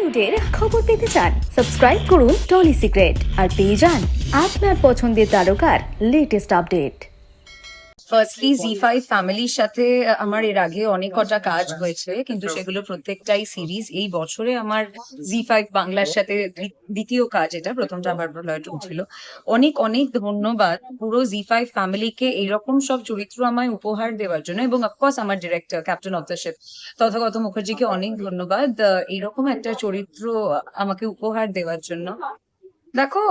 টলিউডের খবর পেতে চান সাবস্ক্রাইব করুন টলি সিক্রেট আর পেয়ে যান আপনার পছন্দের তারকার লেটেস্ট আপডেট। ফার্স্টলি জি5 ফ্যামিলির সাথে আমার এর আগে অনেক কটা কাজ হয়েছে, কিন্তু সেগুলো প্রত্যেকটাই সিরিজ। এই বছরে আমার জি5 বাংলার সাথে দ্বিতীয় কাজ, এটা প্রথমটা আমার টু ছিল। অনেক অনেক ধন্যবাদ পুরো জি5 ফ্যামিলিকে এইরকম সব চরিত্র আমায় উপহার দেওয়ার জন্য, এবং অফকোর্স আমার director captain of the ship Tathagata মুখার্জিকে অনেক ধন্যবাদ এইরকম একটা চরিত্র আমাকে উপহার দেওয়ার জন্য। দেখো,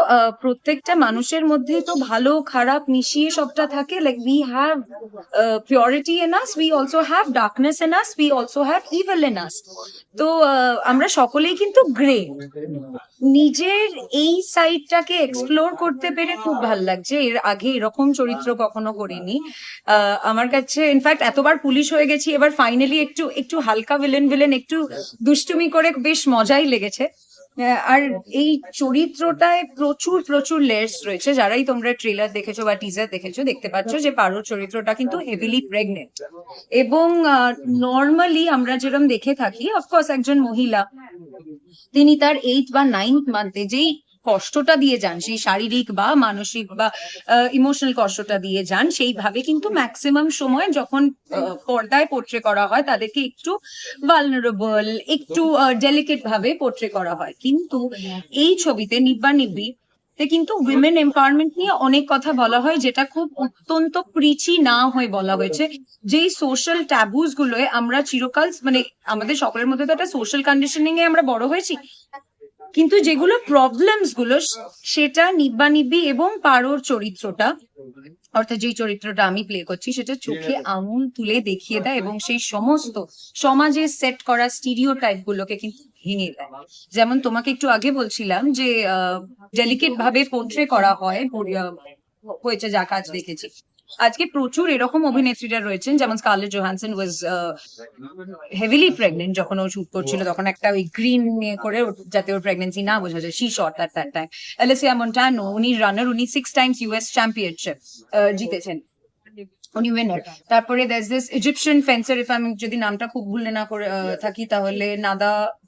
প্রত্যেকটা মানুষের মধ্যেই তো ভালো খারাপ মিশিয়ে সবটা থাকে। Like we have purity in us, we also have darkness in us, we also have evil in us. তো আমরা সকলেই কিন্তু গ্রে। নিজের এই সাইডটাকে এক্সপ্লোর করতে পেরে খুব ভাল লাগছে। এর আগে এরকম চরিত্র কখনো করিনি। আমার কাছে ইনফ্যাক্ট এতবার পুলিশ হয়ে গেছি, এবার ফাইনালি একটু একটু হালকা ভিলেন একটু দুষ্টুমি করে বেশ মজাই লেগেছে। আর এই চরিত্রটায় প্রচুর প্রচুর লেয়ার্স রয়েছে। যারাই তোমরা ট্রেলার দেখেছো বা টিজার দেখেছো, দেখতে পাচ্ছ যে পারোর চরিত্রটা কিন্তু হেভিলি প্রেগনেন্ট। এবং নর্মালি আমরা যেরকম দেখে থাকি, অফকোর্স একজন মহিলা তিনি তার 8th বা 9th মান্থে যেই কষ্টটা দিয়ে যান, সেই শারীরিক বা মানসিক বা ইমোশনাল কষ্টটা দিয়ে যান, সেইভাবে কিন্তু ম্যাক্সিমাম সময় যখন পর্দায় পোর্ট্রে করা হয় তাদেরকে একটু ভালনারেবল, একটু ডেলিকেট ভাবে পোর্ট্রে করা হয়। কিন্তু এই ছবিতে নিব্বা নিব্বি কিন্তু উইমেন এম্পাওয়ারমেন্ট নিয়ে অনেক কথা বলা হয়, যেটা খুব অত্যন্ত প্রিচি না হয়ে বলা হয়েছে। যেই সোশ্যাল ট্যাবুস গুলোয় আমরা চিরকাল, মানে আমাদের সকলের মধ্যে তো একটা সোশ্যাল কন্ডিশনিং এ আমরা বড় হয়েছি, কিন্তু যেগুলো প্রবলেমস গুলো সেটা নিব্বা নিব্বি এবং পারোর চরিত্রটা, অর্থাৎ যেই চরিত্রটা আমি প্লে করছি, সেটা চোখে আঙুল তুলে দেখিয়ে দেয় এবং সেই সমস্ত সমাজে সেট করা স্টিরিও টাইপ গুলোকে কিন্তু ভেঙে দেয়। যেমন তোমাকে একটু আগে বলছিলাম যে ডেলিকেট ভাবে পোর্ট্রে করা হয় হয়েছে যা কাজ দেখেছি। আজকে প্রচুর এরকম অভিনেত্রীরা রয়েছেন, যেমন স্কারলেট জোহানসন ওয়াজ হেভিলি প্রেগনেন্ট যখন ও শুট করছিল, তখন একটা ওই গ্রিন নিয়ে করে যাতে ওর প্রেগনেন্সি না বোঝা যায়, she shot that time. Alysia Montano, উনি রানার, উনি 6 টাইমস ইউএস চ্যাম্পিয়নশিপ জিতেছেন, উনি উইনার। তারপরে দিস ইজিপশিয়ান ফেন্সার, ইফ আমি যদি নামটা খুব ভুলে না করে থাকি, তাহলে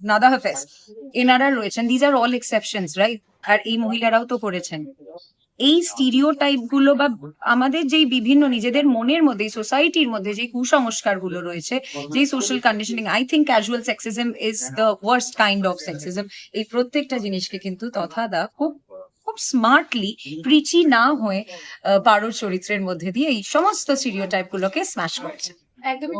নাদা হাফেজ, এনারা রয়েছেন। These are all exceptions, right? আর এই মহিলারাও তো করেছেন। এই স্টিরিও টাইপ গুলো বা আমাদের যেই বিভিন্ন নিজেদের মনের মধ্যে, সোসাইটির মধ্যে যে কুসংস্কার গুলো রয়েছে, যে social conditioning, I think casual sexism is the worst kind of sexism. এই প্রত্যেকটা জিনিসকে কিন্তু তথাদা খুব খুব স্মার্টলি, প্রিচি না হয়ে পারোর চরিত্রের মধ্যে দিয়ে এই সমস্ত স্টিরিও টাইপ গুলোকে স্ম্যাশ করেছে। একদমই।